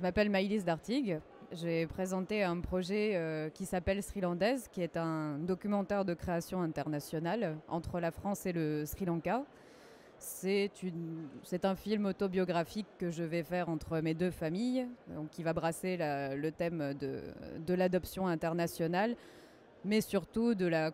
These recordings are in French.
m'appelle Maïlis Dartigue. J'ai présenté un projet qui s'appelle Srilandaise, qui est un documentaire de création internationale entre la France et le Sri Lanka. C'est un film autobiographique que je vais faire entre mes deux familles, donc qui va brasser le thème de l'adoption internationale, mais surtout de la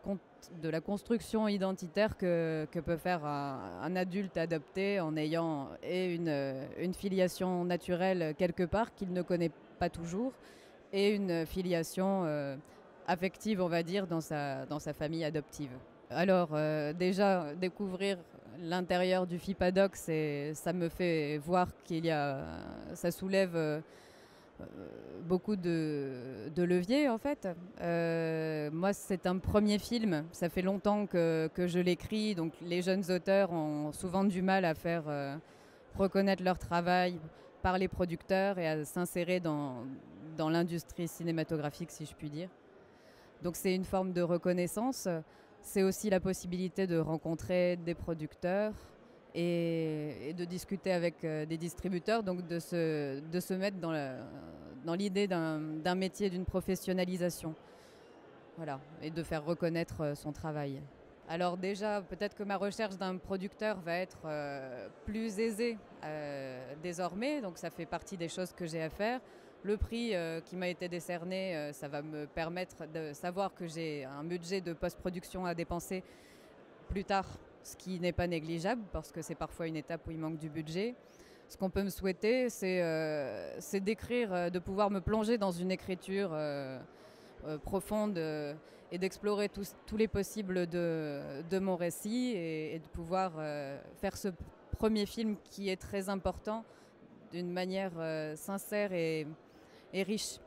construction identitaire que peut faire un adulte adopté en ayant une filiation naturelle quelque part qu'il ne connaît pas toujours et une filiation affective, on va dire, dans sa famille adoptive. Alors déjà, découvrir l'intérieur du FIPADOC, ça me fait voir ça soulève beaucoup de leviers en fait. Moi, c'est un premier film, ça fait longtemps que je l'écris, donc les jeunes auteurs ont souvent du mal à faire reconnaître leur travail par les producteurs et à s'insérer dans l'industrie cinématographique, si je puis dire. Donc c'est une forme de reconnaissance. C'est aussi la possibilité de rencontrer des producteurs et de discuter avec des distributeurs, donc de se mettre dans l'idée d'un métier, d'une professionnalisation. Voilà, et de faire reconnaître son travail. Alors déjà, peut-être que ma recherche d'un producteur va être plus aisée désormais, donc ça fait partie des choses que j'ai à faire. Le prix qui m'a été décerné, ça va me permettre de savoir que j'ai un budget de post-production à dépenser plus tard, ce qui n'est pas négligeable parce que c'est parfois une étape où il manque du budget. Ce qu'on peut me souhaiter, c'est d'écrire, de pouvoir me plonger dans une écriture profonde et d'explorer tous les possibles de mon récit et de pouvoir faire ce premier film qui est très important d'une manière sincère et riche.